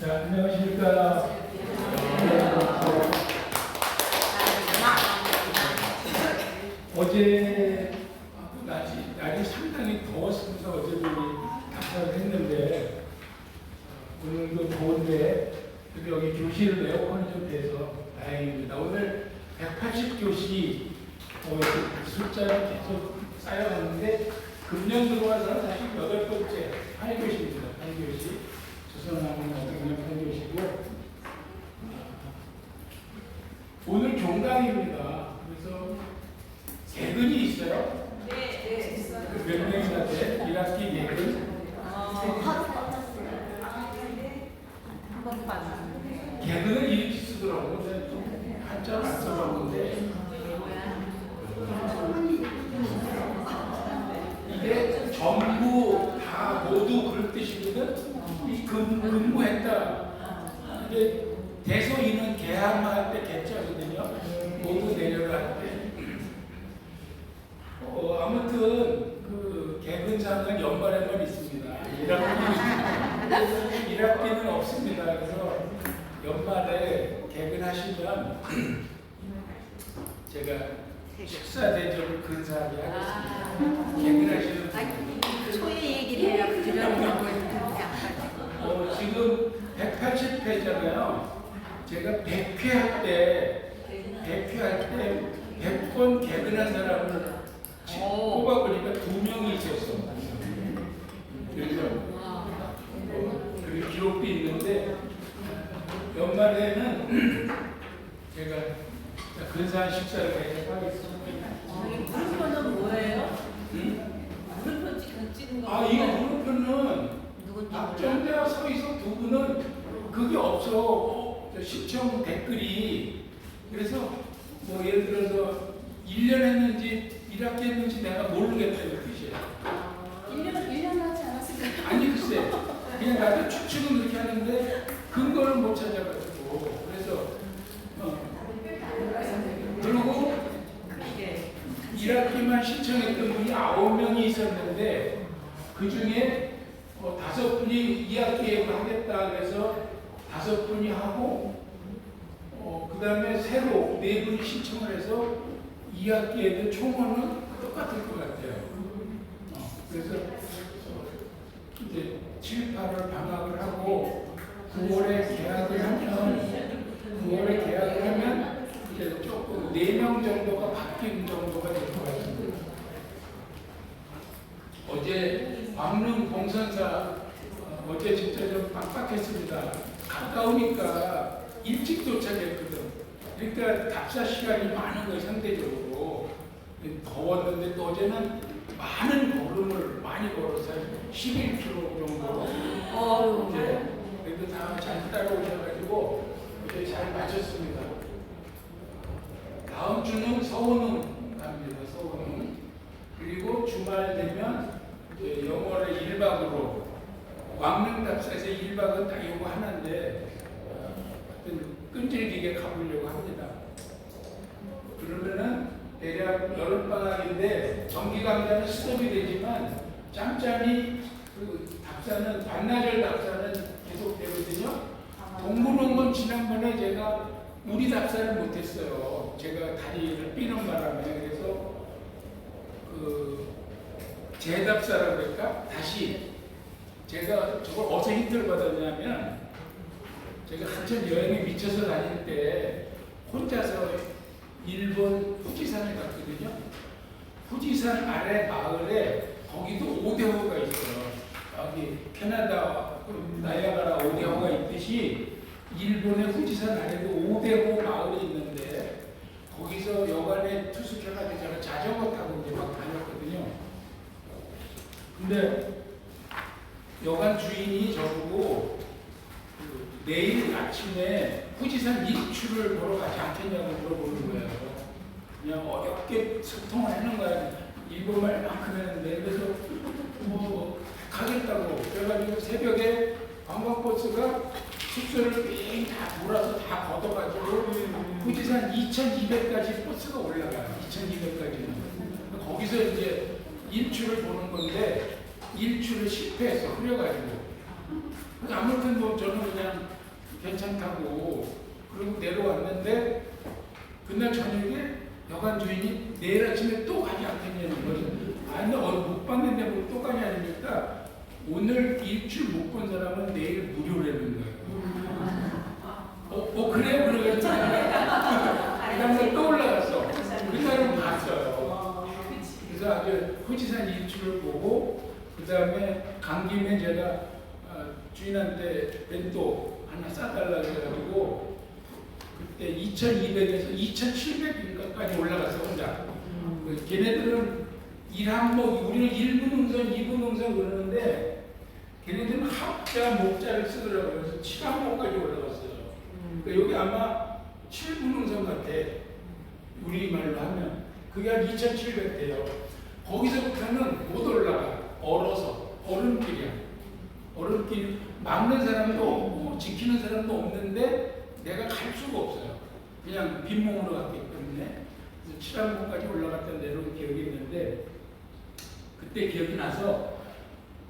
자, 안녕하십니까. 어제 날이 상당히 더웠습니다. 어제도 답사를 했는데 오늘도 더운데 여기 교실을 에어컨이 좀 돼서 다행입니다. 오늘 180교시 숫자는 계속 쌓여갔는데 금년 들어와서 사실 8번째 8교시입니다. 8교시 조선왕릉 어경령 8교시고 오늘 종강입니다. 그래서 개근이 있어요? 네, 있어요. 몇 명이나 돼? 1학기 개근? 한 번도 안 개근을 이렇게 쓰더라고요. 한자를 안 써봤는데 이게 전부 다 모두 그럴 뜻이거든. 이 근무했다. 이게 대소인은 개함할 때 개자거든요. 모두 내려갈 때. 아무튼 그 개근상은 연말에만 있습니다. 1학기는 없습니다. 그래서 연말에 개근하시면 제가 식사 대접을 근사하게 하겠습니다. 개근하시는 초에 얘기를 해요. 지금 180회잖아요. 제가 100회 할 때 100번 개근한 사람을 뽑아보니까 2명이 있었어. 그래서 여기 기록도 있는데 연말에는 제가 근사한 식사를 대접하겠습니다. 물음표는 뭐예요? 응? 물음표 찍는 거. 이거 물음표는 앞전자 서 있어 두 분은 그게 없어. 시청 댓글이. 그래서 뭐 예를 들어서 1년 했는지 1학기 했는지 내가 모르겠다는 뜻이야. 1년 하지 않았을까요? 아니 글쎄 그냥 나도 추측은 그렇게 하는데 근거를 못 찾아가지고 그래서 그리고 1학기만 신청했던 분이 9명이 있었는데 그 중에 5분이 2학기에 하겠다 그래서 5분이 하고 그 다음에 새로 4분이 신청을 해서 2학기에도 총원은 똑같을 것 같아요. 그래서 이제 7, 8월 방학을 하고 9월에 계약을 하면 이제 조금 4명 정도가 바뀐 정도가 될 것 같습니다. 어제 왕릉 봉선사 어제 진짜 좀 빡빡했습니다. 가까우니까 일찍 도착했거든. 그러니까 답사 시간이 많은 거예요. 상대적으로 더웠는데 또 어제는 많은 걸음을 많이 걸어서 11km 정도. 그래도 다 잘 따라오셔가지고 이제 잘 마쳤습니다. 다음 주는 서원흥 갑니다. 서원흥. 그리고 주말 되면 이제 영월에 1박으로 왕릉 답사에서 1박은 다 요거 하나인데 끈질기게 가보려고 합니다. 그러면은 대략 여름방학인데 정기강좌는 스톱이 되지만 짬짬이 그 답사는 반나절 답사는 계속 되거든요. 동문홍건 지난번에 제가 우리 답사를 못했어요. 제가 다리를 삐는 바람에. 그래서 그 재답사라고 할까? 다시 제가 저걸 어디서 힌트를 받았냐면 제가 한참 여행에 미쳐서 다닐 때 혼자서 일본 후지산에 갔거든요. 후지산 아래 마을에 거기도 오대호가 있어요. 여기 캐나다 나이아가라 오대호가 있듯이 일본의 후지산 아래도 오대호 마을이 있는데 거기서 여관에 투숙해가지고 제가 자전거 타고 이제 막 다녔거든요. 근데 여관 주인이 저보고 내일 아침에 후지산 일출을 보러 가지 않겠냐고 물어보는 거예요. 그냥 어렵게 소통을 하는 거야. 일본말만큼 했는데. 그래서 뭐 가겠다고. 그래가지고 새벽에 관광버스가 숙소를 빙 다 돌아서 다 걷어가지고 후지산 2200까지 버스가 올라가요. 2200까지는. 거기서 이제 일출을 보는 건데 일출을 실패해서 흐려가지고. 아무튼 뭐 저는 그냥 괜찮다고 그러고 내려왔는데 그날 저녁에 여관 주인이 내일 아침에 또 가지 않겠냐는 거죠. 아니 못 봤는데 뭐 또 가냐니까 오늘 일주일 못 본 사람은 내일 무료라는 거예요. 그래요? 그래가지고 그 다음날 또 올라갔어. 그날은 봤어요. 그래서 아주 호지산 일출을 보고 그 다음에 간 김에 제가 주인한테 벤또 하나 싸달라고 해가지고 그때 2200에서 2700인가까지 올라갔어 혼자. 걔네들은 일항목, 우리는 1분 응선, 2분 응선 그러는데 걔네들은 합자, 목자를 쓰더라고요. 그래서 7항목까지 올라갔어요. 그러니까 여기 아마 7분 응선 같아. 우리말로 하면. 그게 한 2700 돼요. 거기서부터는 못 올라가. 얼어서. 얼음길이야. 얼음길 막는 사람도 없고 지키는 사람도 없는데 내가 갈 수가 없어요. 그냥 빈몸으로 갔기 때문에. 그래서 7항목까지 올라갔다 내려온 기억이 있는데 그때 기억이 나서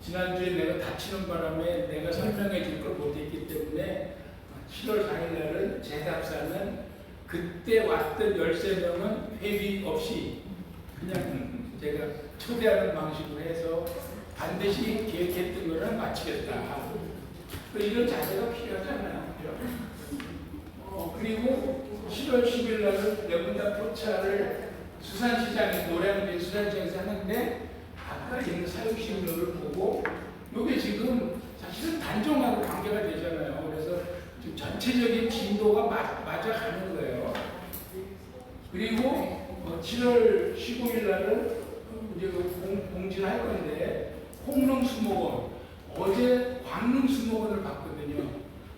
지난주에 내가 다치는 바람에 내가 설명해 줄 걸 못했기 때문에 7월 4일 날은 제답사는 그때 왔던 13명은 회비 없이 그냥 제가 초대하는 방식으로 해서 반드시 계획했던 거를 마치겠다. 이런 자세가 필요하잖아요. 그리고 7월 10일 날은 여분다 포차를 수산시장에 노량진 수산시장에서 하는데 아까 있는 사육식물을 보고 이게 지금 사실은 단종하고 관계가 되잖아요. 그래서 지금 전체적인 진도가 맞아가는 거예요. 그리고 7월 15일 날은 이제 공지를 할 건데 홍릉수목원 어제 광릉수목원을 봤거든요.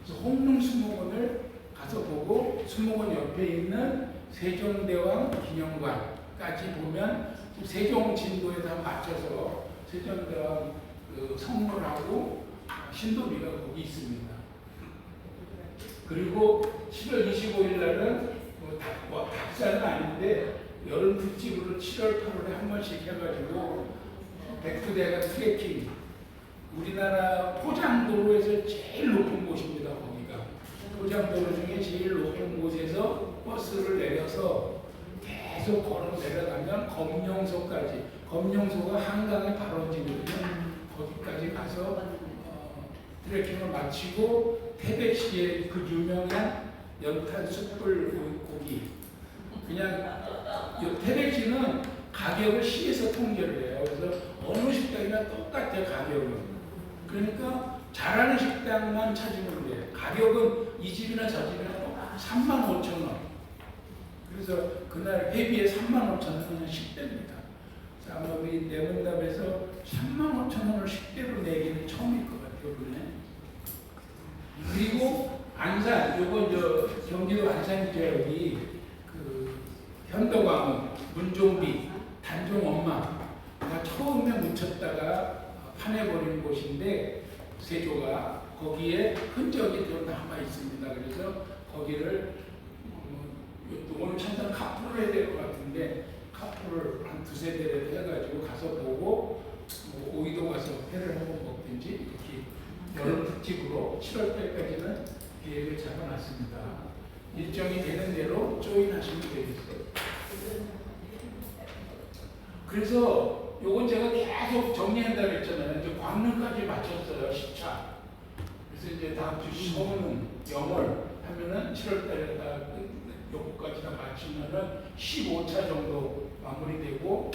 그래서 홍릉수목원을 가서 보고 수목원 옆에 있는 세종대왕 기념관까지 보면 세종 진도에 다 맞춰서 세종대왕 성물하고 신도비가 거기 있습니다. 그리고 7월 25일 날은 닭살은 아닌데 여름 특집으로 7월 8월에 한 번씩 해가지고 백두대간 트레킹 우리나라 포장도로에서 제일 높은 곳입니다. 거기가 포장도로 중에 제일 높은 곳에서 버스를 내려서 계속 걸어 내려가면 검룡소까지 검룡소가 한강의 발원지거든요. 거기까지 가서 트레킹을 마치고 태백시의 그 유명한 연탄 숯불 고기 그냥 태백시는 가격을 시에서 통제를 해요. 그래서 어느 식당이나 똑같아요. 가격은. 그러니까 잘하는 식당만 찾으면 돼요. 가격은 이 집이나 저 집이나 똑같아. 35,000원. 그래서 그날 회비에 35,000원은 그냥 10대입니다. 아마 우리 내문답에서 35,000원을 10대로 내기는 처음일 것 같아요. 그네. 그리고 안산, 요거 경기도 안산이죠. 여기 그 현덕왕후, 문종비, 단종엄마가 처음에 묻혔다가 파내버린 곳인데 세조가 거기에 흔적이 좀 남아 있습니다. 그래서 거기를 오늘 참상 카풀을 해야 될 것 같은데 카풀을 한 두세 대를 해가지고 가서 보고 오이도 가서 회를 한번 먹든지 이렇게 여름 특집으로 7월 달까지는 계획을 잡아놨습니다. 일정이 되는 대로 조인하시면 되겠어요. 그래서 요건 제가 계속 정리한다고 했잖아요. 이제 광릉까지 마쳤어요. 10차. 그래서 이제 다음 주 서울은 영월 하면은 7월 달에다 요거까지 다 마치면은 15차 정도 마무리되고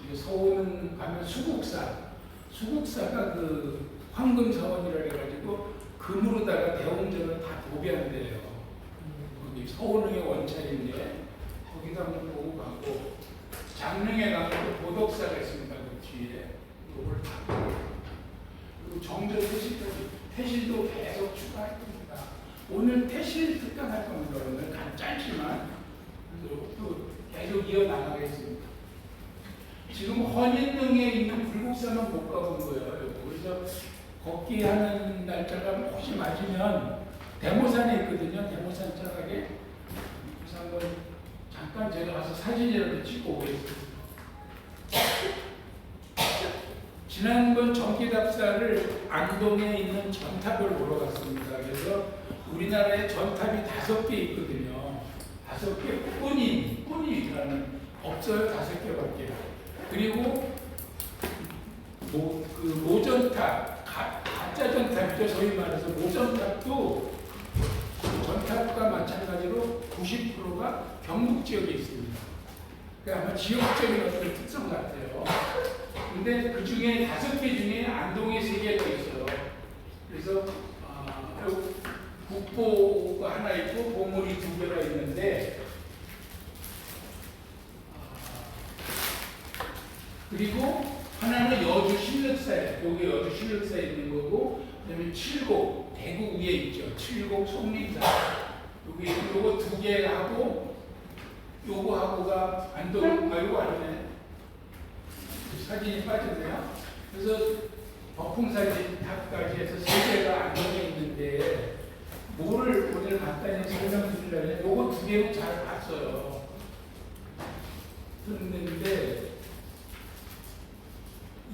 이제 서울은 가면 수국사가 그 황금사원이라 해가지고 금으로다가 대웅전을 다 도배한대요. 거기 서울릉의 원찰인데 거기도 한번 보고 가고 장릉에 가면 또 보덕사가 있습니다. 그 뒤에 이걸 다 그리고 정전 태실도 계속 추가할 겁니다. 오늘 태실 특강할 겁니다. 오늘 짧지만 또 계속 이어나가겠습니다. 지금 헌인릉에 있는 불국사만 못 가본 거예요. 그래서 걷기 하는 날짜가 혹시 맞으면 대모산에 있거든요. 대모산 자락에. 그래서 한번 잠깐 제가 가서 사진이라도 찍고 오겠습니다. 지난번 전기답사를 안동에 있는 전탑을 보러 갔습니다. 그래서 우리나라에 전탑이 5개 있거든요. 5개 뿐이라는 없어요. 5개밖에. 그리고 그 모전탑, 가짜 전탑이죠. 소위 말해서 모전탑도 전탑과 마찬가지로 90%가 경북 지역에 있습니다. 그러니까 아마 지역적인 어떤 특성 같아요. 근데 그 중에 5개 중에 안동에 3개가 있어요. 그래서 국보가 하나 있고 보물이 2개가 있는데 그리고 하나는 여주 신륵사에, 여기 여주 신륵사에 있는 거고, 그다음에 칠곡, 대구 위에 있죠. 칠곡 송림사. 여기 요거 2개 하고, 요거 하고가 안동, 요거 아니네. 사진이 빠졌네요. 그래서 버풍사진 탑까지 해서 3개가 안동에 있는데, 뭐를 오늘 간단히 설명드리려면, 요거 2개는 잘 봤어요. 그런데,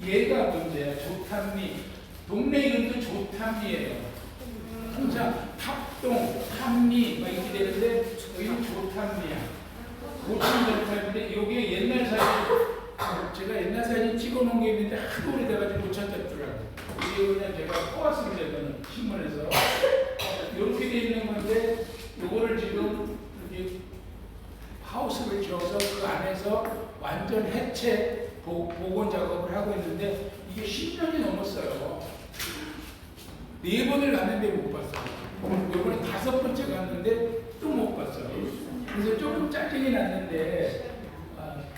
얘가 문제야. 조탐리. 동네 이름도 조탐리예요. 항상 탑동, 탐리 막 이렇게 되는데 여기는 조탐리야. 고층전탑인데 이게 옛날 사진, 제가 옛날 사진 찍어놓은 게 있는데 하도 오래돼가지고 못 찾았더라고요. 이게 그냥 제가 뽑았습니다. 이거는 신문에서. 이렇게 돼 있는 건데 이거를 지금 이렇게 하우스를 지어서 그 안에서 완전 해체 복원 작업을 하고 있는데 이게 10년이 넘었어요. 4번을 갔는데 못 봤어요. 이번에 5번째 갔는데 또 못 봤어요. 그래서 조금 짜증이 났는데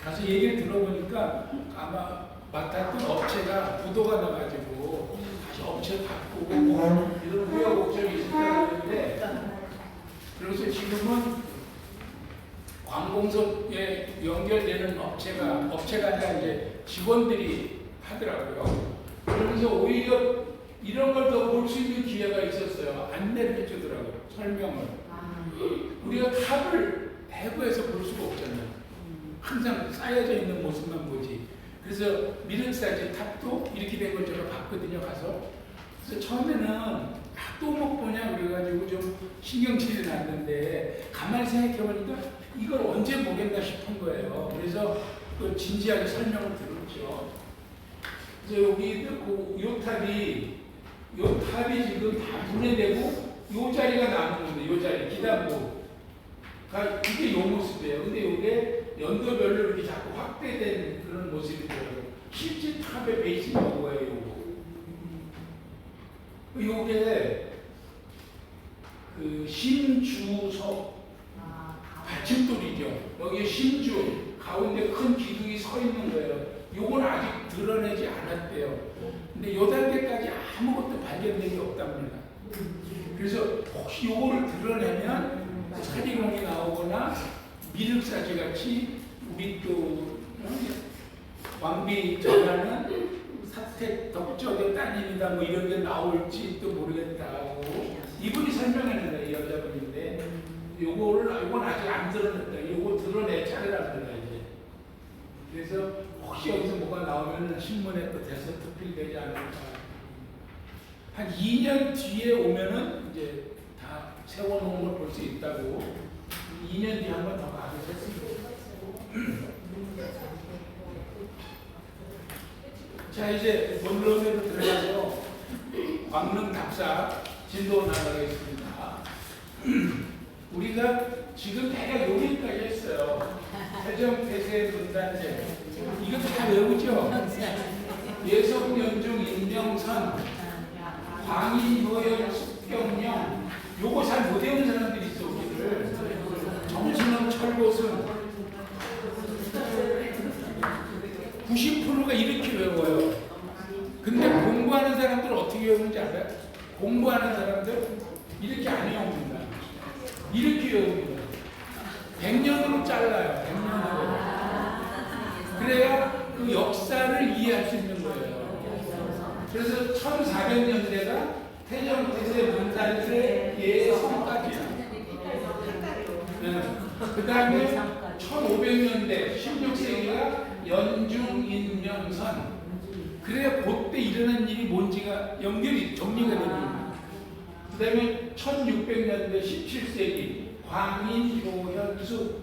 가서 얘기를 들어보니까 아마 맡았던 업체가 부도가 나가지고 다시 업체 바꾸고 이런 우여곡절이 있을 거라는데 그래서 지금은 관공서에 연결되는 업체가 아니라 이제 직원들이 하더라고요. 그러면서 오히려 이런 걸 더 볼 수 있는 기회가 있었어요. 안내를 해주더라고요. 설명을. 우리가 탑을 대구에서 볼 수가 없잖아요. 항상 쌓여져 있는 모습만 보지. 그래서 미륵사지 탑도 이렇게 된 걸 제가 봤거든요. 가서. 그래서 처음에는 또 못 보냐 그래가지고 좀 신경질이 났는데 가만히 생각해보니까 이걸 언제 보겠나 싶은 거예요. 그래서 또 진지하게 설명을 들었죠. 그래서 여기도 요 탑이 지금 다 분해되고 요 자리가 남은 건데 요 자리 기단부가 이게 요 모습이에요. 근데 이게 연도별로 이렇게 자꾸 확대된 그런 모습이더라고요. 실제 탑의 베이스가 뭐예요? 요게 그 심주석 받침돌이죠. 여기에 심주 가운데 큰 기둥이 서 있는 거예요. 요건 아직 드러내지 않았대요. 근데 요 단계까지 아무것도 발견된 게 없답니다. 그래서 혹시 요거를 드러내면 사리공이 나오거나 미륵사지 같이 우리 또 왕비 전하는 사택 덕적의 따님이다 뭐 이런 게 나올지 또 모르겠다고 이분이 설명했는데 이 여자분인데 요건 아직 안 드러냈다. 요거 드러내 차례랍니다 이제. 그래서 혹시 여기서 뭐가 나오면 신문에 또 대서특필되지 않을까. 한 2년 뒤에 오면은 이제 다 세워놓은 걸 볼 수 있다고. 2년 뒤에 한 번 더 가겠습니다. 자 이제 본론으로 들어가서 광릉 답사 진도 나가겠습니다. 우리가 지금 대략 여기까지 했어요. 세정태세 문단제 이것도 다 외우죠? 예성 연중 인명선 광인호연 숙경령 요거 잘 못 외우는 사람들이 있어 우리를. 정신은 철곳은 90%가 이렇게 외워요. 근데 공부하는 사람들 어떻게 외우는지 알아요? 공부하는 사람들 이렇게 안 외웁니다. 이렇게 외웁니다. 100년으로 잘라요. 100년으로. 그래야 그 역사를 이해할 수 있는 거예요. 그래서 1400년대가 태정태세 문단세 예성까지야. 그 다음에 1500년대 16세기가 연중인명선. 그래야 그때 일어난 일이 뭔지가 연결이 정리가 됩니다. 그 다음에 1600년대 17세기 광인 효현수,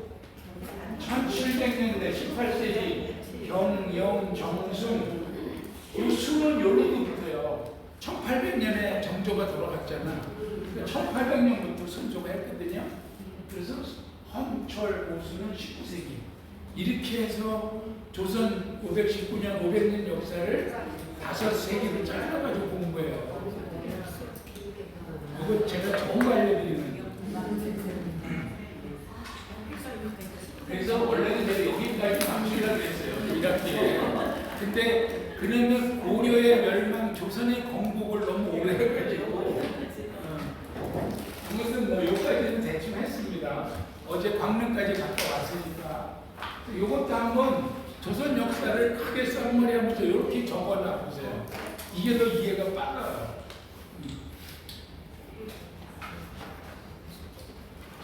1700년대 18세기 경영 정순. 이 수는 요로부터요. 1800년에 정조가 돌아갔잖아. 1800년부터 선조가 했거든요. 그래서 헌철 오수는 19세기. 이렇게 해서 조선 519년 500년 역사를 5세기로 잘라가지고 본 거예요. 이거 제가 좋은 거 알려드리는 거예요. 그래서 원래는 제가 여기까지 마치려고 했어요. 1학기에. 근데 그러면 고려의 멸망, 조선의 건국을 너무 오래 해가지고 그것은 뭐 여기까지는 대충 했습니다. 어제 광명까지 갔다 왔으니까 이것도 한번 조선 역사를 크게 썰머리하면서 이렇게 적어놔 보세요. 이게 더 이해가 빨라요.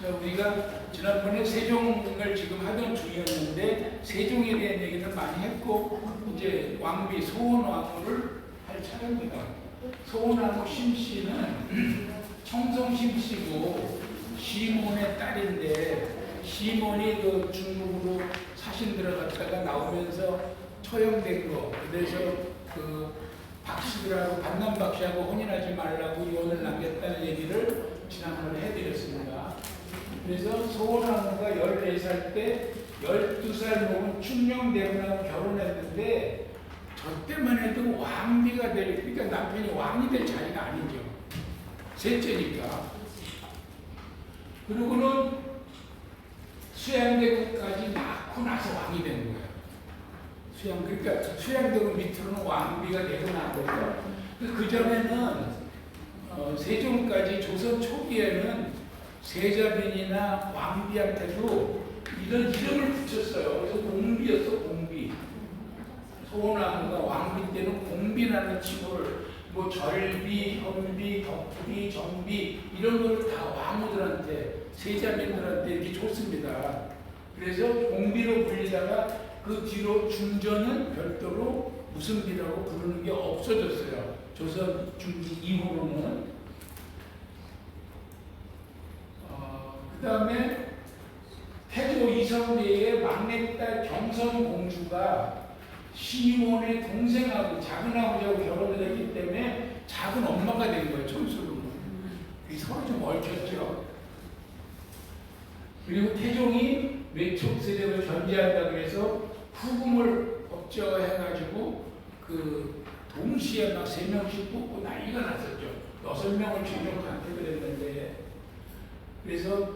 자, 우리가 지난번에 세종을 지금 하던 중이었는데 세종에 대한 얘기는 많이 했고 이제 왕비 소원왕후를 할 차례입니다. 소원왕후 심씨는 청송 심씨고 시몬의 딸인데 시몬이 그 중국으로 사신 들어갔다가 나오면서 처형된 거. 그래서 그 박씨들하고 반남 박씨하고 혼인하지 말라고 이혼을 남겼다는 얘기를 지난번에 해드렸습니다. 그래서 소원왕후가 14살 때 12살 먹은 충녕대군하고 결혼했는데 저 때만 해도 왕비가 될, 그러니까 남편이 왕이 될 자리가 아니죠. 셋째니까. 그리고는 수양대군까지 낳고 나서 왕이 된 거예요. 그러니까 수양대군 밑으로는 왕비가 되고 난 거죠. 그 전에는 세종까지 조선 초기에는 세자빈이나 왕비한테도 이런 이름을 붙였어요. 그래서 공비였어, 공비. 소원왕후가 왕비 때는 공비라는 칭호를 뭐 절비, 현비, 덕비, 정비 이런 걸 다 왕후들한테 세자빈들한테 이렇게 줬습니다. 그래서 공비로 불리다가 그 뒤로 중전은 별도로 무슨 비라고 부르는 게 없어졌어요. 조선 중기 이후로는. 그 다음에 태조 이성계의 막내딸 경선공주가 시몬의 동생하고 작은아버지하고 결혼을 했기 때문에 작은 엄마가 된 거예요. 천수로. 서로 좀 얽혔죠. 그리고 태종이 외척세력을 견제한다 그래서 후금을 법제화해가지고 그 동시에 막 3명씩 뽑고 난리가 났었죠. 6명을 최종 간택을 했는데 그래서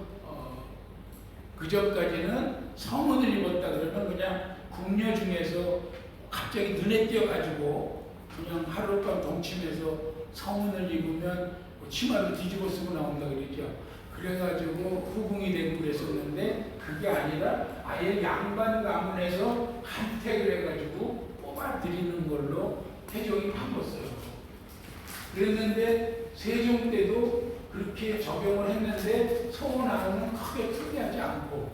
그 전까지는 성은을 입었다 그러면 그냥 궁녀 중에서 갑자기 눈에 띄어가지고 그냥 하룻밤 동침해서 성은을 입으면 치마를 뒤집어 쓰고 나온다 그랬죠. 그래가지고 후궁이 되고 그랬었는데 그게 아니라 아예 양반 가문에서 간택을 해가지고 뽑아들이는 걸로 태종이 바꿨어요. 그랬는데 세종 때도 그렇게 적용을 했는데 소원왕후는 크게 특이하지 않고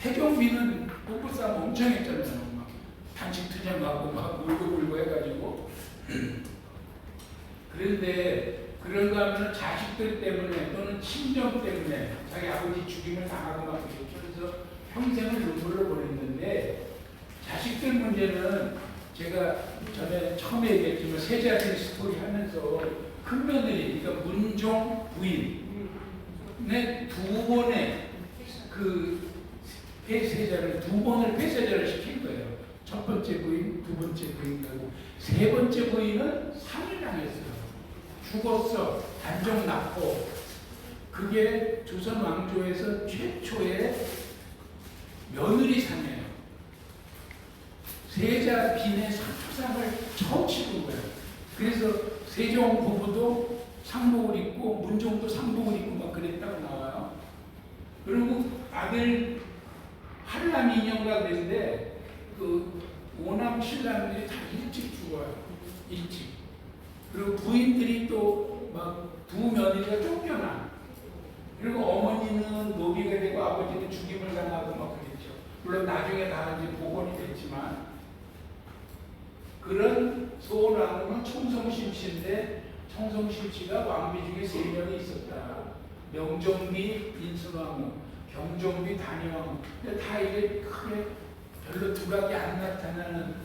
태종비는 부부싸움 엄청 했잖아요. 막 단식 투쟁하고 막 울고불고 해가지고 그런데 그런가 하면 자식들 때문에 또는 친정 때문에 자기 아버지 죽임을 당하고 막 그래서 평생을 눈물로 보냈는데 자식들 문제는 제가 전에 처음에 얘기했지만 세자들 스토리 하면서 큰며느리 그러니까 문종 부인의 2번의 그 폐세자를 2번을 폐세자를 시킨 거예요. 첫 번째 부인, 두 번째 부인 가고 세 번째 부인은 상을 당했어요. 죽었어. 단종 났고 그게 조선 왕조에서 최초의 며느리상이에요. 세자 빈의 상을 처음 치는 거예요. 그래서 세종 부부도 상복을 입고 문종도 상복을 입고 막 그랬다고 나와요. 그리고 아들 한남 인형가 그랬는데 그 오남 신랑들이 다 일찍 죽어요. 일찍. 그리고 부인들이 또 막 두 며느리가 쫓겨나. 그리고 어머니는 노비가 되고 아버지는 죽임을 당하고 막 그랬죠. 물론 나중에 다 이제 복원이 됐지만 그런 소원왕후는 청성심씨인데 성성실치가 왕비 중에 3명이 있었다. 명종비 인순왕후, 경종비 단위왕후. 근데 다 이게 크게 별로 두각이 안 나타나는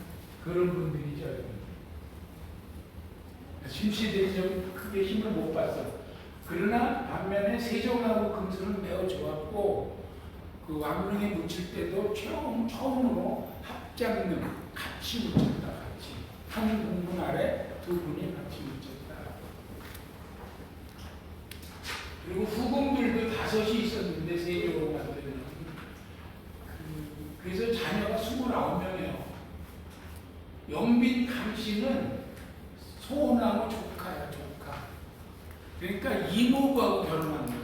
그런 분들이죠. 심시들이 좀 크게 힘을 못 봤어. 그러나 반면에 세종하고 금수는 매우 좋았고 그 왕릉에 묻힐 때도 처음으로 합장능 같이 묻혔다. 같이 한 공분 아래 두 분이 같이 묻혔다. 그리고 후궁들도 5이 있었는데 세종으로 만들면 그래서 자녀가 29명이에요. 영빈 강씨는 소원하고 조카야, 조카. 그러니까 이모부하고 결혼한 거예요.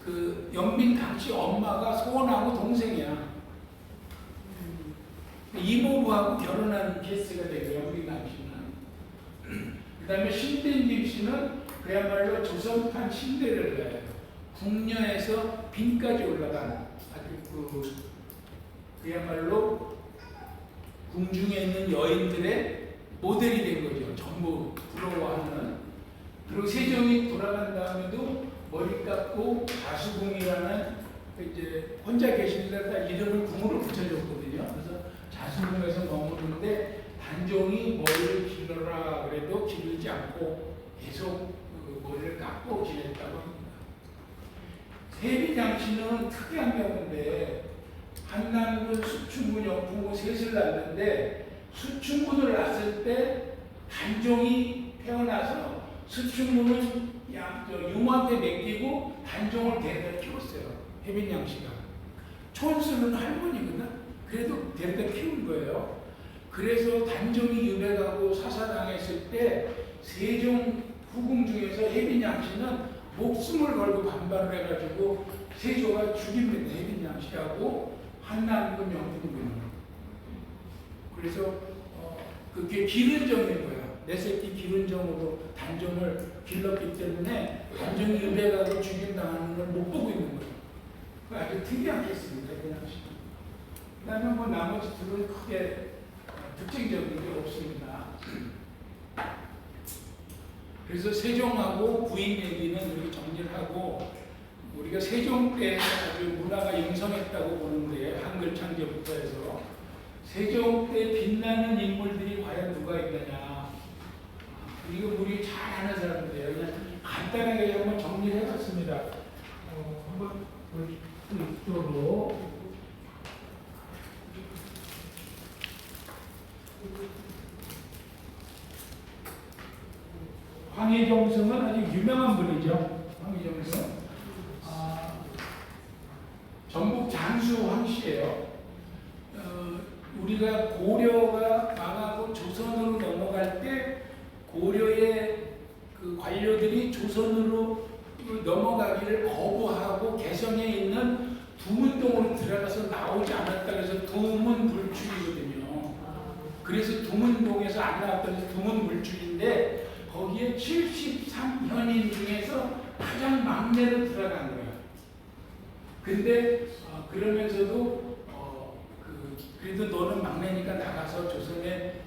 그 영빈 강씨 엄마가 소원하고 동생이야. 이모부하고 결혼한 케이스가 되고 영빈 강씨는. 그 다음에 신대임 씨는 그야말로 조선판 신데렐라예요. 궁녀에서 빈까지 올라간 아주 그야말로 궁중에 있는 여인들의 모델이 된 거죠. 전부 부러워하는. 그리고 세종이 돌아간 다음에도 머리 깎고 자수궁이라는 이제 혼자 계신 데다 이름을 궁으로 붙여줬거든요. 그래서 자수궁에서 머무르는데 단종이 머리를 길러라 그래도 기르지 않고 계속 머리를 깎고 지냈다고 합니다. 세빈양 씨는 특이한 경우인데 한남군, 수충군, 영풍군 셋을 낳았는데 수충군을 낳았을 때 단종이 태어나서 수충군은 유모한테 맡기고 단종을 데려다 키웠어요. 혜빈양 씨가. 촌수는 할머니거든. 그래도 데려다 키운 거예요. 그래서 단종이 유배가고 사사당했을 때 세종 후궁 중에서 혜빈양 씨는 목숨을 걸고 반발을 해가지고 세조가 죽입니다. 혜빈양 씨하고 한남군 영풍군을. 그래서 그게 기른정인 거야. 내 새끼 기른정으로 단종을 길렀기 때문에 단종이 유배가고 죽임당하는 걸 못 보고 있는 거예요. 아주 특이한 케이스입니다. 혜빈양 씨. 그 다음에 뭐 나머지 둘은 크게 특징적인 게 없습니다. 그래서 세종하고 부인 얘기는 이렇게 정리를 하고 우리가 세종 때 아주 문화가 영성했다고 보는데 한글 창제부터 해서 세종 때 빛나는 인물들이 과연 누가 있느냐. 이거 우리 잘 아는 사람들이에요. 그냥 간단하게 한번 정리를 해봤습니다. 한번 이쪽으로 황희종성은 아주 유명한 분이죠. 황희종성. 전북 장수 황씨예요. 우리가 고려가 망하고 조선으로 넘어갈 때 고려의 그 관료들이 조선으로 넘어가기를 거부하고 개성에 있는 두문동으로 들어가서 나오지 않았다 그래서 두문불출이거든요. 그래서 두문동에서 안 나왔던 두문불출인데 거기에 73현인 중에서 가장 막내로 들어간 거예요. 근데 그러면서도 그래도 너는 막내니까 나가서 조선에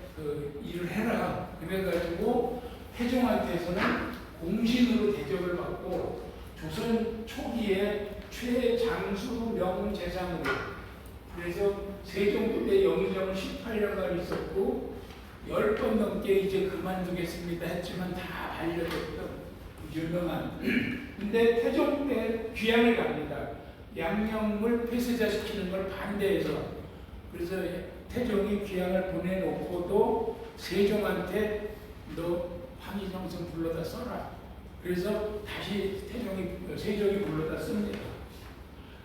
일을 해라. 그래가지고 태종한테서는 공신으로 대접을 받고 조선 초기에 최장수 명재상으로 그래서 세종 때 영의정은 18년간 있었고 10번 넘게 이제 그만두겠습니다 했지만 다 반려됐던 유명한 근데 태종 때 귀향을 갑니다. 양령을 폐쇄자시키는 걸 반대해서 그래서 태종이 귀향을 보내놓고도 세종한테 너 황희종성 불러다 써라. 그래서 다시 세종이 불러다 씁니다.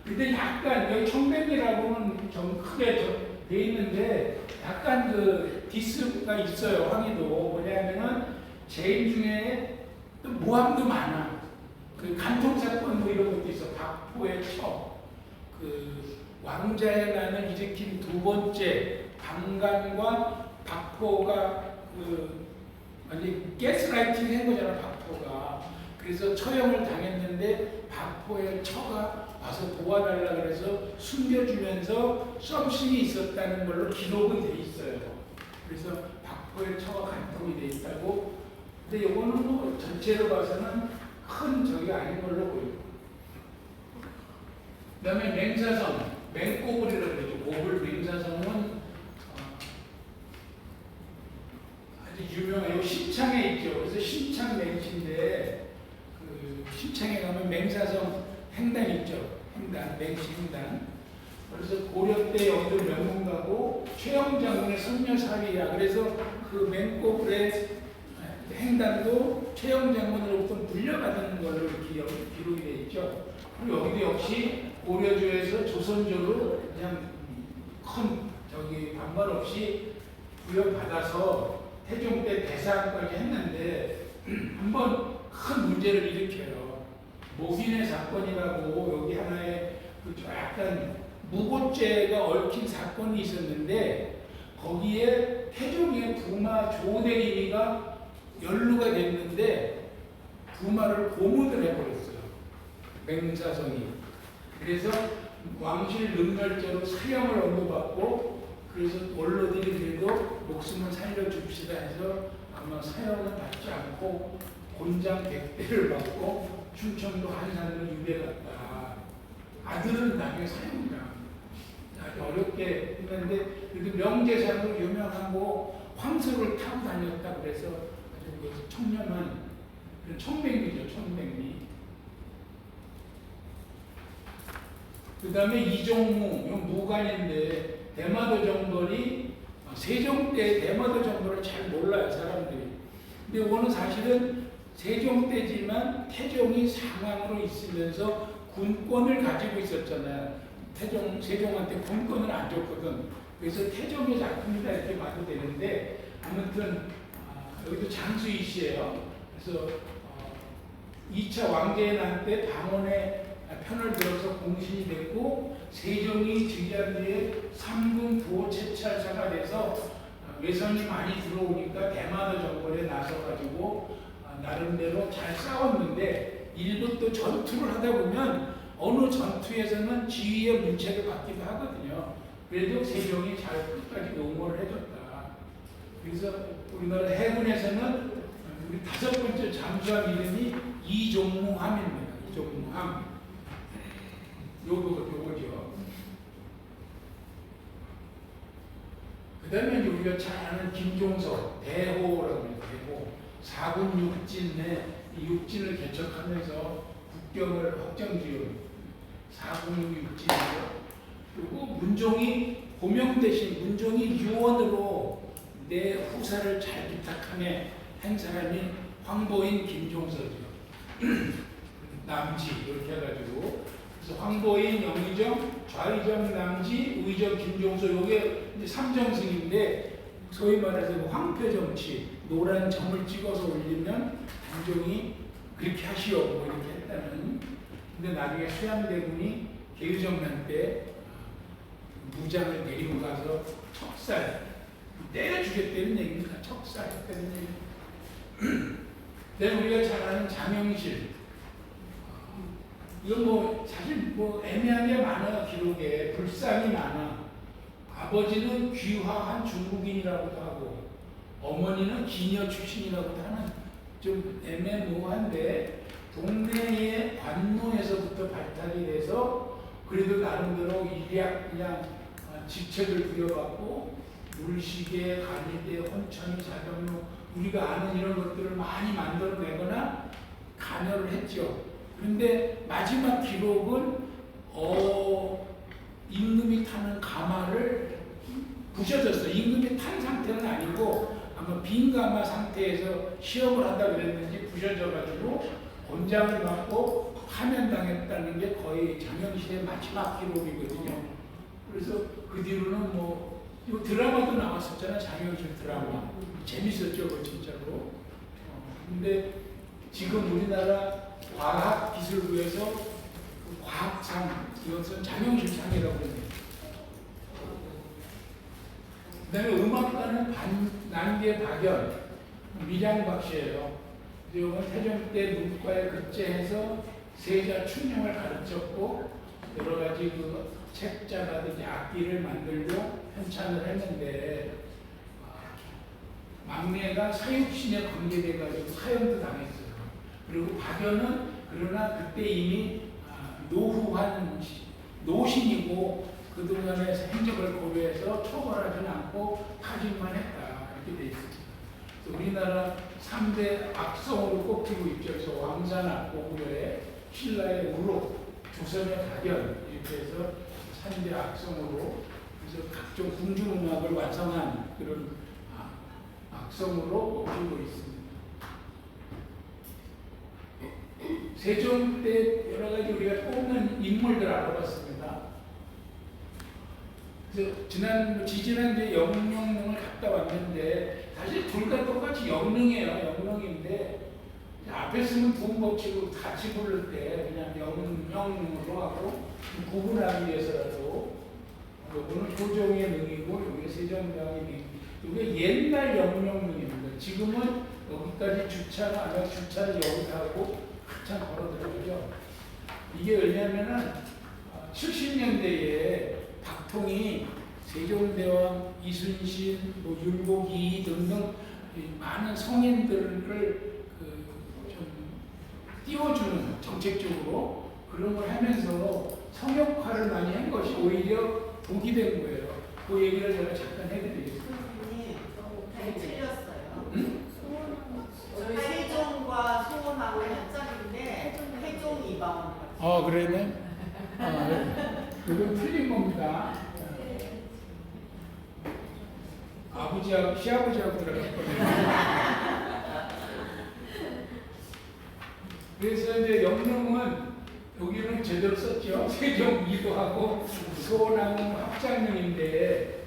근데 약간 여기 청백이라고는 좀 크게 돼 있는데 약간 그 디스가 있어요. 황희도 뭐냐면은 재임 중에 또 모함도 많아. 그 간통 사건 뭐 이런 것도 있어. 박포의 처, 그 왕자의 난을 일으킨 두 번째 방간과 박포가 그 완전 가스라이팅 한 거잖아. 박포가. 그래서 처형을 당했는데 박포의 처가 와서 도와달라 그래서 숨겨주면서 썸씽이 있었다는 걸로 기록은 돼 있어요. 그래서 박포의 처가 간통이 돼 있다고 근데 이거는 뭐 전체로 봐서는 큰 적이 아닌 걸로 보이고. 그 다음에 맹사성, 맹꼬불이라고 그러죠. 꼬불 맹사성은 아주 유명해요. 신창에 있죠. 그래서 신창 맹시인데 그 신창에 가면 맹사성 행단 있죠. 행단, 맹시 행단. 그래서 고려 때 여기도 명문가고 최영 장군의 선녀 사위야. 그래서 그 맹꼬불의 행단도 최영 장군으로부터 물려받은 걸로 기록이 되어 있죠. 그리고 여기도 역시 고려주에서 조선조로 그냥 큰 반발 없이 부여받아서 태종 때 대사까지 했는데 한번 큰 문제를 일으켜요. 목인의 사건이라고 여기 하나의 약간 무고죄가 얽힌 사건이 있었는데 거기에 태종의 부마 조대림이가 연루가 됐는데 부마를 고문을 해버렸어요. 맹사성이. 그래서 왕실 능멸죄로 사형을 언도받고 그래서 원로들이 그래도 목숨을 살려줍시다 해서 아마 사형을 받지 않고 곤장 100대를 받고 충청도 한산으로 유배갔다. 아들은 나중에 사형이다. 아주 어렵게 했는데 그래도 명제상으로 유명하고 황소를 타고 다녔다 그래서 아주 청렴한 그런 청백리죠. 청백리. 그 다음에 이종무, 이건 무관인데 대마도 정벌이 세종 때 대마도 정벌을 잘 몰라요 사람들이. 근데 이거는 사실은 세종 때지만 태종이 상황으로 있으면서 군권을 가지고 있었잖아요. 세종한테 군권을 안 줬거든. 그래서 태종의 작품이다 이렇게 봐도 되는데 아무튼 여기도 장수희 씨예요. 그래서 2차 왕제의 난 때 방언의 편을 들어서 공신이 됐고 세종이 즉위한 뒤에 3군 도채찰사가 돼서 외선이 많이 들어오니까 대마도 정벌에 나서가지고 나름대로 잘 싸웠는데 일부 또 전투를 하다 보면 어느 전투에서는 지휘의 문책을 받기도 하거든요. 그래도 세종이 잘 끝까지 용어를 해줬다. 그래서 우리나라 해군에서는 우리 5번째 잠수함 이름이 이종무함입니다. 이종무함. 요거죠. 그 다음에 우리가 잘 아는 김종서, 대호라고 해요. 대호. 4군 육진에 육진을 개척하면서 국경을 확정지은 4군 육진이죠. 그리고 문종이 고명 대신 문종이 유언으로 내 후사를 잘 부탁하며 한 사람이 황보인 김종서죠. 남지 이렇게 해가지고 그래서 황보인, 영의정, 좌의정 남지, 우의정 김종서 요게 이제 삼정승인데 소위 말해서 황표 정치 노란 점을 찍어서 올리면 단종이 그렇게 하시오 뭐 이렇게 했다는. 근데 나중에 수양대군이 개유정난 때 무장을 데리고 가서 척살 때려주겠다는 얘기입니다. 척살했다는 얘기. 내가 우리가 잘 아는 장영실. 이건 뭐 사실 뭐 애매한 게 많아요. 기록에 불상이 많아. 아버지는 귀화한 중국인이라고도 하고 어머니는 기녀 출신이라고도 하는 좀 애매모호한데 동네의 관노에서부터 발달이 돼서 그래도 나름대로 일약 그냥 직책을 부여받고 물시계, 간이대, 혼천이, 자정로 우리가 아는 이런 것들을 많이 만들어내거나 간여를 했죠. 그런데 마지막 기록은 임금이 타는 가마를 부셔졌어요. 임금이 탄 상태는 아니고 아마 빈 가마 상태에서 시험을 하다 그랬는지 부셔져가지고 권장을 받고 파면당했다는 게 거의 장영실의 마지막 기록이거든요. 그래서 그 뒤로는 뭐 드라마도 나왔었잖아요. 장영실 드라마. 재밌었죠, 그거 진짜로. 근데 지금 우리나라 과학기술부에서 그 과학상, 이것은 장영실상이라고 합니다. 그 다음에 음악가는 난계 박연, 밀양박 씨예요. 이건 태종 때 문과에 급제해서 세자 춘향을 가르쳤고 여러 가지 그 책자라든지 악기를 만들고 편찬을 했는데 막내가 사육신에 관계돼가지고 사형도 당했어요. 그리고 박연은 그러나 그때 이미 노후한 노신이고 그동안의 행적을 고려해서 처벌하지는 않고 파직만 했다. 이렇게 돼 있습니다. 우리나라 3대 악성으로 꼽히고 있죠. 그래서 왕산 고구려의 신라의 우록, 조선의 박연 이렇게 해서 3대 악성으로 그래서 각종 궁중음악을 완성한 그런 악성으로 꼽히고 있습니다. 세종 때 여러 가지 우리가 꼽는 인물들 알아봤습니다. 그래서 지지난주에 영릉을 갔다 왔는데 사실 둘 다 똑같이 영릉이에요. 영릉인데 앞에 쓰면 두음법칙으로 같이 부를 때 그냥 영릉으로 하고 구분하기 위해서라도 요거는 효종의 능이고 요게 세종대왕의 능. 이게 옛날 영릉입니다. 지금은 여기까지 주차가 안 하고 주차를 여기서 하고 한참 걸어들어오죠. 이게 왜냐면은 70년대에 박통이 세종대왕, 이순신, 율곡이 등등 많은 성인들을 좀 띄워주는 정책적으로 그런 걸 하면서 성역화를 많이 한 것이 오히려 독이 된 거예요. 그 얘기를 제가 잠깐 해드리겠습니다. 선생님, 틀렸어요. 응? 저희 세종과 소원하고 한짝인데 태종 이방원. 그러네. 그건 틀린 겁니다. 아버지하고 시아버지하고 들어갔거든요. 그래서 이제 영릉은 여기는 제대로 썼죠. 세종이도 하고 소원하고 합장릉인데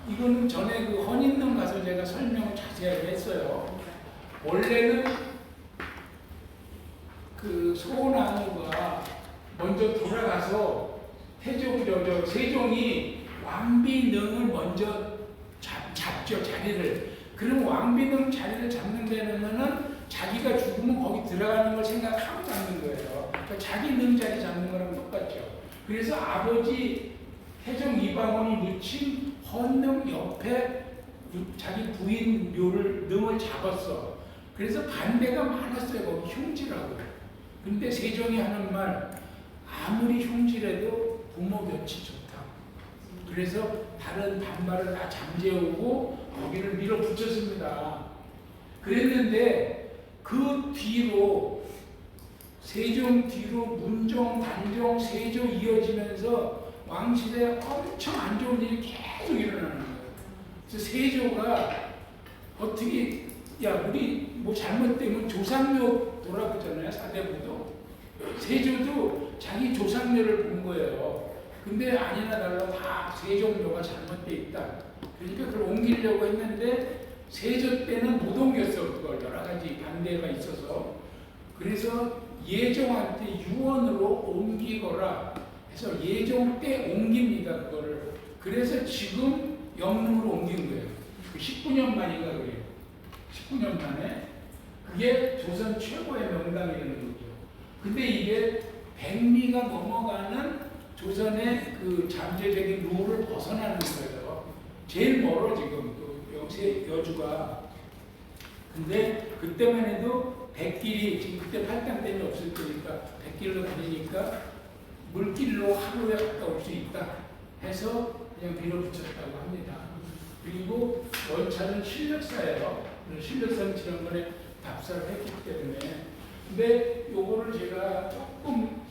이거는 전에 그 헌인릉 가서 제가 설명을 자세하게 했어요. 원래는 그 소원왕후가 먼저 돌아가서 세종이 왕비능을 먼저 잡죠, 자리를. 그럼 왕비능 자리를 잡는 데는 자기가 죽으면 거기 들어가는 걸 생각하고 잡는 거예요. 그러니까 자기 능 자리 잡는 거랑 똑같죠. 그래서 아버지 태종 이방원이 묻힌 헌능 옆에 자기 부인 능을 잡았어. 그래서 반대가 많았어요. 거기 흉지라고. 근데 세종이 하는 말, 아무리 흉지라도 부모 곁이 좋다. 그래서 다른 반발을 다 잠재우고 거기를 밀어붙였습니다. 그랬는데 그 뒤로 세종 뒤로 문종, 단종, 세종 이어지면서 왕실에 엄청 안 좋은 일이 계속 일어나는 거예요. 그래서 세조가 어떻게 우리 뭐 잘못되면 조상묘 돌아보잖아요. 사대부도. 세조도 자기 조상묘를 본 거예요. 근데 아니나 달라 다 세종묘가 잘못돼 있다. 그러니까 그걸 옮기려고 했는데 세조 때는 못 옮겼어. 그걸 여러 가지 반대가 있어서. 그래서 예종한테 유언으로 옮기거라 해서 예종 때 옮깁니다. 그거를. 그래서 지금 영릉으로 옮긴 거예요. 19년 만인가 그래요. 19년 만에. 그게 조선 최고의 명당이라는 거죠. 근데 이게 백리가 넘어가는 조선의 그 잠재적인 룰을 벗어나는 거예요. 제일 멀어 지금 여주가. 근데 그때만 해도 백길이 지금 그때 팔당 때문에 없을 테니까 백길로 다니니까 물길로 하루에 갔다 올 수 있다 해서 그냥 밀어붙였다고 합니다. 그리고 원차는 실력사예요. 실력사는 지난번에 답사를 했기 때문에. 근데 요거를 제가 조금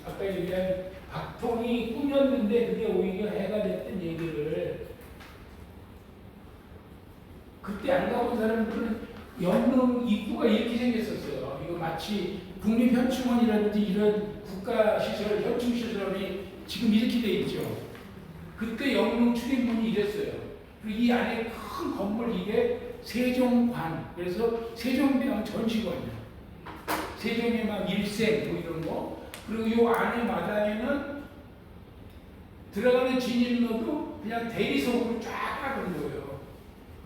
아까 얘기한 박통이 꾸몄는데 그게 오히려 해가 됐던 얘기를 그때 안 가본 사람들은 영릉 입구가 이렇게 생겼었어요. 이거 마치 국립현충원이라든지 이런 국가시설, 현충시설이 지금 이렇게 돼 있죠. 그때 영릉 출입문이 이랬어요. 그리고 이 안에 큰 건물 이게 세종관, 그래서 세종대왕 전시관이에요. 세종의 막 일생 뭐 이런 거. 그리고 요 안에 마당에는 들어가는 진입로도 그냥 대리석으로 쫙 깔은 거예요.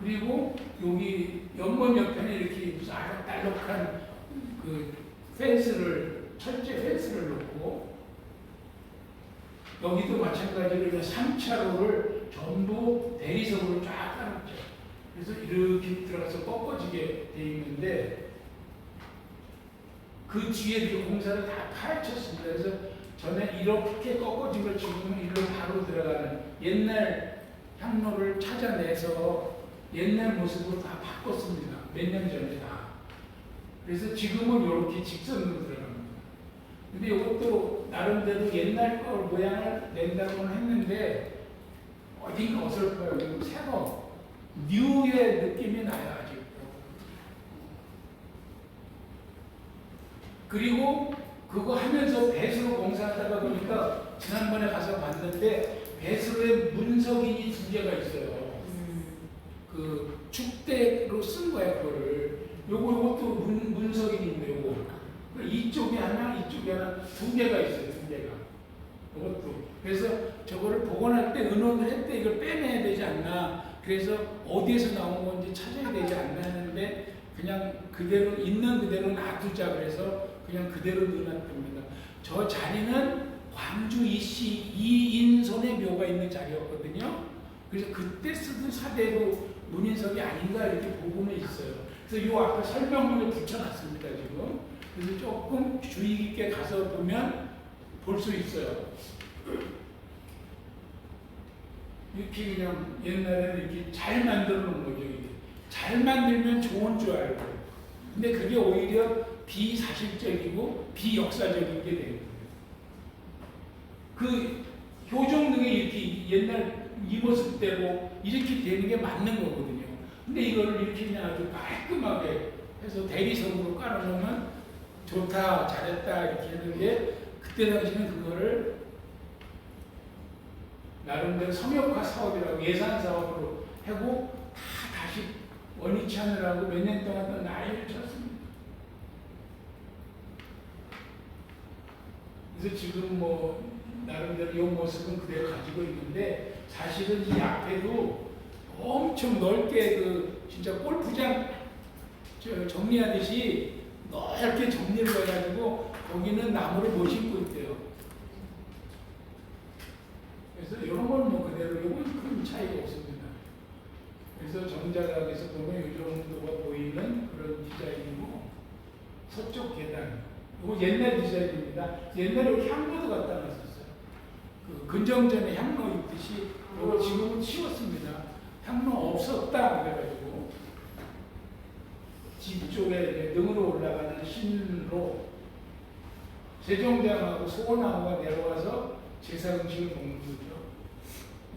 그리고 여기 연못 옆에는 이렇게 무슨 알록달록한 그 펜스를, 철제 펜스를 놓고 여기도 마찬가지로 3차로를 전부 대리석으로 쫙 깔았죠. 그래서 이렇게 들어가서 꺾어지게 돼 있는데 그 뒤에 그 공사를 다 파헤쳤습니다. 그래서 전에 이렇게 꺾어진 걸 지금은 일로 바로 들어가는 옛날 향로를 찾아내서 옛날 모습으로 다 바꿨습니다. 몇 년 전에 다. 그래서 지금은 이렇게 직선으로 들어갑니다. 근데 이것도 나름대로 옛날 걸 모양을 낸다고는 했는데 어딘가 어설퍼요. 그리고 새거 뉴의 느낌이 나요 아직도. 그리고 그거 하면서 배수로 공사하다가 보니까 지난번에 가서 봤는데 배수로에 문석인이 2개가 있어요. 그 축대로 쓴 거야 그거를. 요것도 문석인인데 요거. 이쪽에 하나, 이쪽에 하나 2개가 있어요. 2개가. 요것도. 그래서 저거를 복원할 때 의논을 했대. 이걸 빼내야 되지 않나. 그래서 어디에서 나온 건지 찾아야 되지 않나 했는데 그냥 그대로 있는 그대로 놔두자 그래서 그냥 그대로 넣어놨답니다. 저 자리는 광주 이인손의 묘가 있는 자리였거든요. 그래서 그때 쓰던 사대로 문인석이 아닌가 이렇게 보고는 있어요. 그래서 이 앞에 설명문을 붙여놨습니다 지금. 그래서 조금 주의 깊게 가서 보면 볼 수 있어요. 이렇게 그냥 옛날에는 이렇게 잘 만들어 놓은 거죠. 이게. 잘 만들면 좋은 줄 알고. 근데 그게 오히려 비사실적이고 비역사적인 게 되는 거예요. 그 효종 등에 이렇게 옛날 이 모습대로 이렇게 되는 게 맞는 거거든요. 근데 이걸 이렇게 그냥 아주 깔끔하게 해서 대리석으로 깔아놓으면 좋다, 잘했다 이렇게 하는 게 그때 당시는 그거를 나름대로 성역화 사업이라고 예산 사업으로 하고 다시 원위치 하느라고 몇 년 동안 또 난리를 쳤습니다. 그래서 지금 뭐 나름대로 이 모습은 그대로 가지고 있는데 사실은 이 앞에도 엄청 넓게 그 진짜 골프장 정리하듯이 넓게 정리를 해가지고 거기는 나무를 못 심고 있대요. 그래서 이런 건 뭐 그대로 이건 큰 차이가 없습니다. 그래서 정자각에서 보면 이 정도가 보이는 그런 디자인이고 서쪽 계단 이거 옛날 디자인입니다. 옛날에 여기 향로도 갖다 놨었어요. 그 근정전에 향로 있듯이 이거 지금은 치웠습니다. 향로 없었다 그래가지고 집 쪽에 능으로 올라가는 신로 세종대왕하고 소원나무가 내려와서 제사 음식을 먹는 거죠.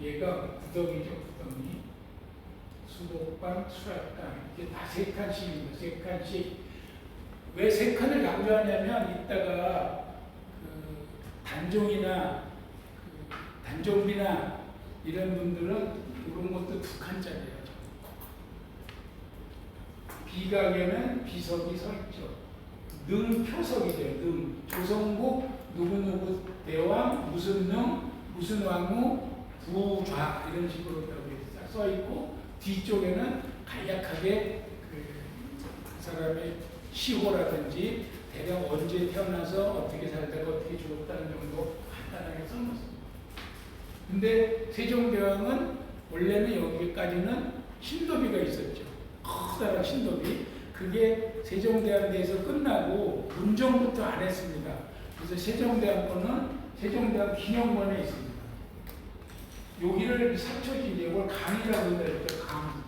얘가 구덩이죠, 구덩이. 수도방, 수락당 이게 다 3칸씩입니다. 3칸씩. 왜 3칸을 강조하냐면 이따가 그 단종이나 그 단종비나 이런 분들은 이런 것도 2칸짜리예요. 비각에는 비석이 서 있죠. 능 표석이죠. 능 조선국 누구누구 대왕 무슨 능 무슨 왕후 부좌 이런 식으로 써 있고 뒤쪽에는 간략하게 그 사람의 시호라든지 대강 언제 태어나서 어떻게 살다가 어떻게 죽었다는 정도 간단하게 써놓습니다. 근데 세종대왕은 원래는 여기까지는 신도비가 있었죠. 커다란 신도비. 그게 세종대왕대에서 끝나고 문정부터 안 했습니다. 그래서 세종대왕 거는 세종대왕 기념관에 있습니다. 여기를 사초지 이걸 강이라고 한다죠. 강.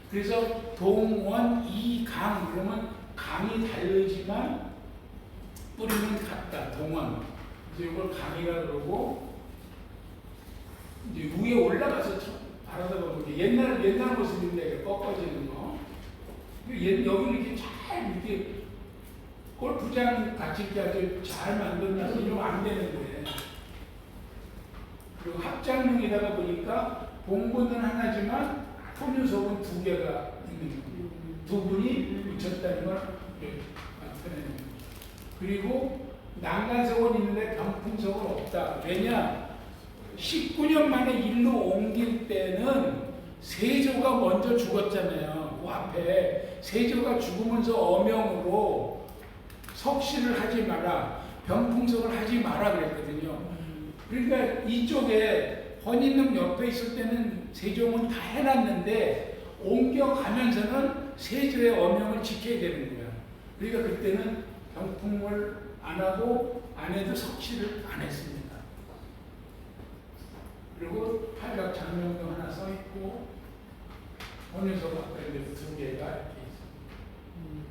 그래서 동원 이강 그러면 강이 다르지만 뿌리는 같다. 동원. 그래서 이걸 강이라 그러고 이제 위에 올라가서 바라다 보면 옛날 모습인데 꺾어지는 거. 여기를 이렇게 잘 이렇게 골프장 같이 이렇게 아주 잘 만들어놔서 이러면 안 되는데. 그리고 합장용에다가 보니까 봉분은 하나지만 혼유석은 2개가 있는 거예요. 2분이 붙였다는 걸 나타내는 거죠. 그리고 난간석은 있는데 병풍석은 없다. 왜냐? 19년 만에 일로 옮길 때는 세조가 먼저 죽었잖아요. 그 앞에 세조가 죽으면서 어명으로 석실을 하지 마라, 병풍석을 하지 마라 그랬거든요. 그러니까 이쪽에 헌인릉 옆에 있을 때는 세종은 다 해놨는데 옮겨가면서는 세조의 어명을 지켜야 되는 거야. 그러니까 그때는 병풍을 안 하고 안에도 석실을 안 했습니다. 그리고 팔각 장명도 하나 써 있고 원유석 아까 이제 두 개가 이렇게 있습니다.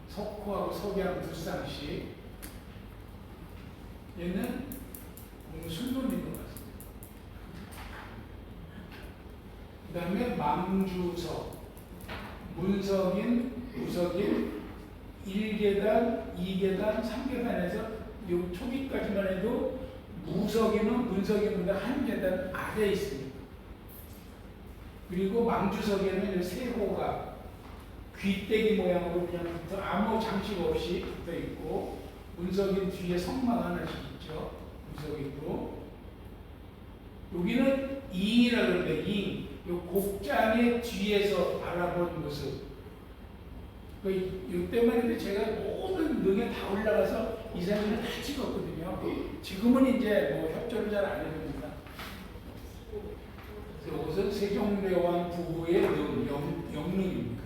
석호하고 석양 두 쌍씩. 얘는 순돈인 것 같습니다. 그 다음에 망주석, 문석인, 무석인, 1계단, 2계단, 3계단에서 요 초기까지만 해도 무석인은 문석인보다 한 계단 아래에 있습니다. 그리고 망주석에는 세호가 귀때기 모양으로 그냥 아무 장식 없이 붙어 있고, 문석인 뒤에 성막 하나씩 있죠. 문석인도. 여기는 잉이라고 그러는데, 잉. 요 곡장의 뒤에서 바라본 모습. 이때만 해도 제가 모든 능에 다 올라가서 이 사진을 다 찍었거든요. 지금은 이제 뭐 협조를 잘 안 해줍니다. 이것은 세종대왕 부부의 영릉입니다.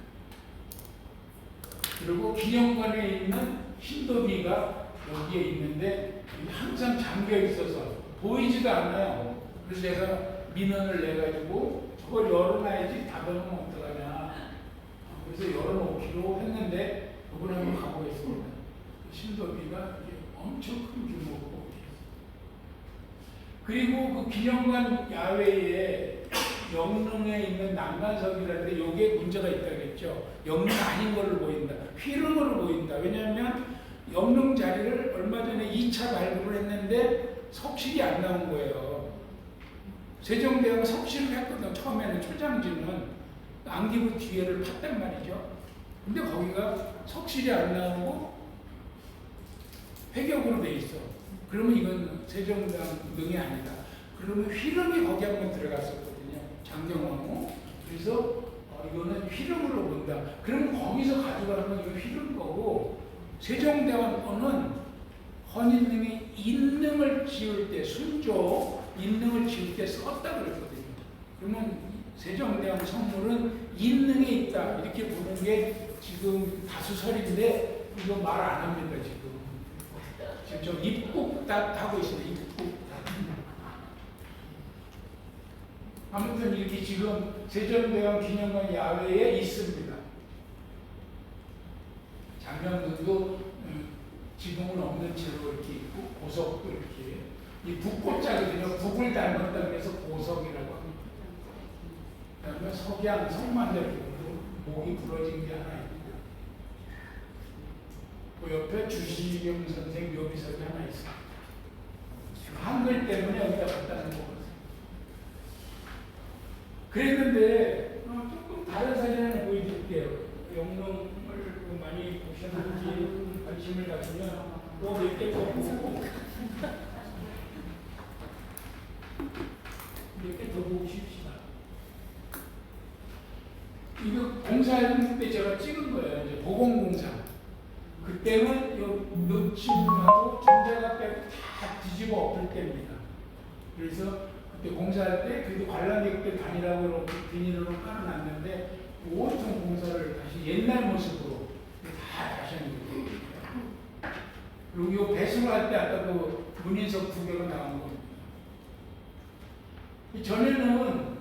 그리고 기념관에 있는 흰도비가 여기에 있는데 항상 잠겨 있어서 보이지도 않아요. 그래서 제가 민원을 내가지고 저걸 열어놔야지 닫아놓으면 어떡하냐. 그래서 열어놓기로 했는데 이번에 한번 가보겠습니다. 신도비가 엄청 큰 규모고, 그리고 그 기념관 야외에 영릉에 있는 난간석이라는데 여기에 문제가 있다 그랬죠. 영릉 아닌 걸로 보인다. 휘름으로 보인다. 왜냐하면 영릉 자리를 얼마 전에 2차 발굴을 했는데 석실이 안 나온 거예요. 세종대왕 석실을 했거든. 처음에는 초장지는 안기부 뒤에를 팠단 말이죠. 근데 거기가 석실이 안 나오고 회격으로 돼 있어. 그러면 이건 세종대왕 능이 아니다. 그러면 휘름이 거기 한번 들어갔었거든요. 장경왕후. 그래서 이거는 휘름으로 본다. 그러면 거기서 가져가면 이거 휘름 거고, 세종대왕 거는 헌인능이 인능을 지을 때, 순조 인능을 지을 때 썼다 그랬거든요. 그러면 세종대왕 선물은 인능에 있다 이렇게 보는 게 지금 다수설인데 이거 말 안 합니다. 지금 좀 입국답 하고 있습니다. 입국답. 아무튼 이렇게 지금 세종대왕 기념관 야외에 있습니다. 장면들도 지금은 없는 채로 이렇게 있고, 보석도 이렇게. 이 북고자거든요. 북을 닮았다고 해서 보석이라고 합니다. 그 다음에 석양, 성만대로 목이 부러진 게 하나 있고, 그 옆에 주시경 선생 묘비석이 하나 있어요. 한글 때문에 여기다 갖다 놓은 것 같아요. 그랬는데 조금 다른 사진 하나 보여드릴게요. 영릉을 많이 보셨는지 관심을 가지면 또 몇 개 더 보고 몇 개 더 보고 싶시다. 이거 공사하는 때 제가 찍은 거예요. 이제 보건공사. 그때는 요 늪침하고 전자가 빼고 다 뒤집어 엎을 때입니다. 그래서 그때 공사할 때 그래도 관람객들 다니라고 이렇게 비닐로 깔아놨는데 온통 공사를 다시 옛날 모습으로 다 다시 하는 거예요. 그리고 요 배수할 때 아까 그 문인석 두 개가 나온 겁니다. 전에는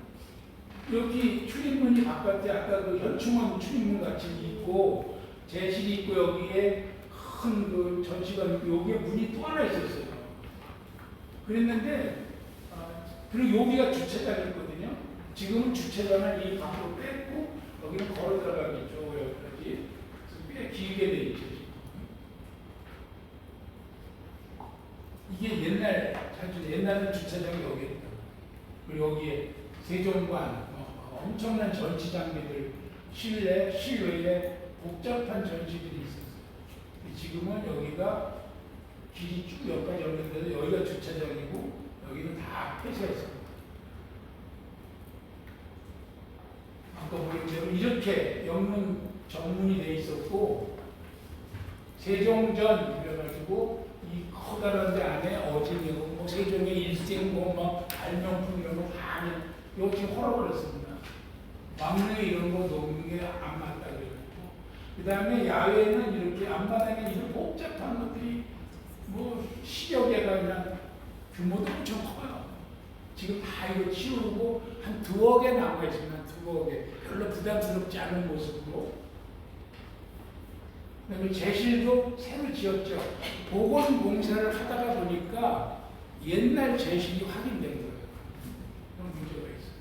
여기 출입문이 바깥에 아까 그 현충원 출입문 같이 있고 제실이 있고 여기에 큰 그 전시관 있고 여기에 문이 또 하나 있었어요. 그랬는데 그리고 여기가 주차장이거든요. 지금은 주차장을 이 밖으로 뺐고 여기는 걸어 들어가겠죠. 여기까지. 그래서 꽤 길게 돼 있죠. 이게 옛날은 주차장이 여기였다. 그리고 여기에 세종관 엄청난 전시 장비들, 실내, 실외에 복잡한 전시들이 있었어요. 지금은 여기가 길이 쭉 여기까지 오는데도 여기가 주차장이고 여기는 다 폐쇄했습니다. 아까 보신 대로 이렇게 영릉 정문이 돼 있었고 세종전 그래가지고 이 커다란 데 안에 어진이고 뭐 세종의 일생 뭐 발명품 이런 거 다 이거 지금 헐어버렸습니다. 왕릉에 이런 거 놓는 게 안 맞다 그래요. 그 다음에 야외는 이렇게 앞마당에 이런 복잡한 것들이 뭐 10여 개가 그냥 규모도 엄청 커요. 지금 다 이거 치우고 한 2억에 나와 있습니다. 2억에. 별로 부담스럽지 않은 모습으로. 그 다음에 제실도 새로 지었죠. 보건공사를 하다가 보니까 옛날 제실이 확인된 거예요. 그런 문제가 있어요.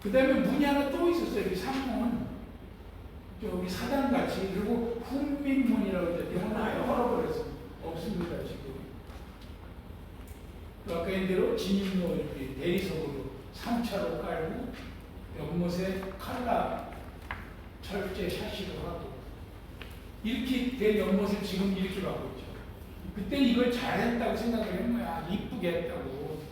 그 다음에 문이 하나 또 있었어요. 여기 상문. 저기 사당같이. 그리고 훈민문이라고 했죠. 이건 아예 헐어버렸어요. 없습니다, 지금. 아까 얘기대로 진입로 이렇게 대리석으로 3차로 깔고 연못에 칼라 철제 샤시로 하고 이렇게 된 연못을 지금 이렇게 가고 있죠. 그때 이걸 잘했다고 생각을 한 거야. 이쁘게 했다고.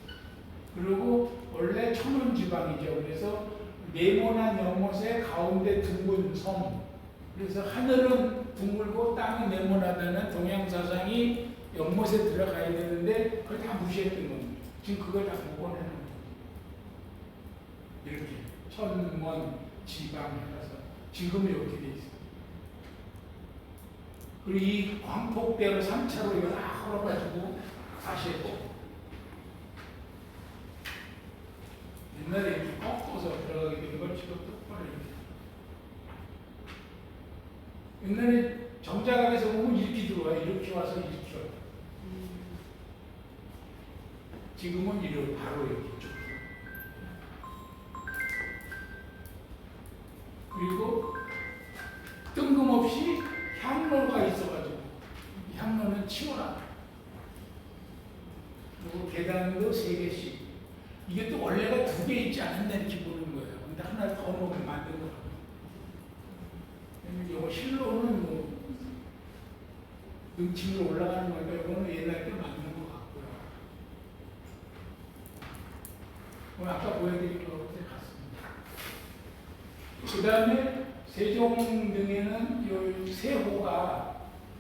그리고 원래 천원지방이죠. 그래서 네모난 연못의 가운데 둥근 섬. 그래서 하늘은 둥글고 땅은 네모나다는 동양사상이 연못에 들어가야 되는데 그걸 다 무시했던 겁니다. 지금 그걸 다 복원하는 거예요. 이렇게 천원 지방 해서 지금은 이렇게 돼 있어요. 그리고 이 광폭대로 3차로 이거 다 헐어가지고 다시 했죠. 옛날에 이렇게 꺾어서 들어가게 되는 걸 지금 똑바로 이렇게. 옛날에 정자각에서 보면 이렇게 들어와요. 이렇게 와서 이렇게 와요. 지금은 이렇게 바로 이렇게 쭉. 그리고 뜬금없이 향로가 있어가지고 향로는 치워라. 그리고 계단도 3개씩. 이게 또 원래가 2개 있지 않았나 이렇게 보는 거예요. 근데 하나 더 넣으면 만든 거예요. 이거 실로는 뭐 능층으로 올라가는 거니까 이거는 옛날 때 만든 것 같고요. 아까 보여드린 것 같습니다. 그 다음에 세종등에는 이 세호가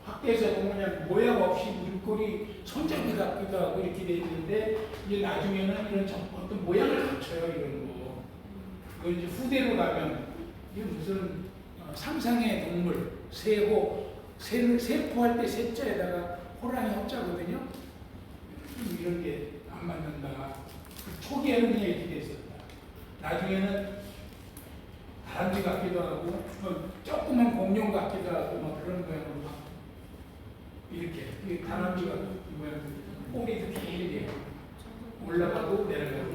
밖에서 보면 그냥 모양 없이 물꼬리 손잡이 같기도 하고 이렇게 돼 있는데 이제 나중에는 이런 어떤 모양을 갖춰요. 이런 거. 이거 이제 후대로 가면 이게 무슨 상상의 동물 세호 세포할 때 세자에다가 호랑이 호자거든요. 이런 게 안 맞는다. 초기에는 그냥 이렇게 돼 있었다. 나중에는 다람쥐 같기도 하고 조그만 공룡 같기도 하고 막 그런 모양으로 막 이렇게 다람쥐 같은 모양 꼬리도 길게 올라가고 내려가고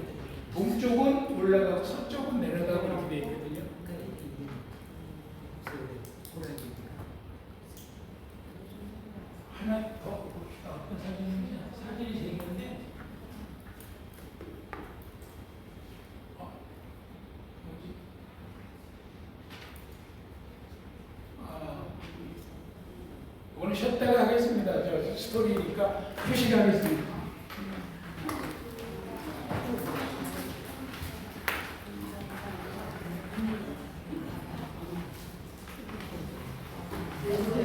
동쪽은 올라가고 서쪽은 내려가고 이렇게 돼 있거든요. 하나 더 봅시다. 어떤 사진인지 사진이 생겼는데 뭐지? 오늘 쉬었다가 하겠습니다. 저 스토리니까 표시하겠습니다. 네.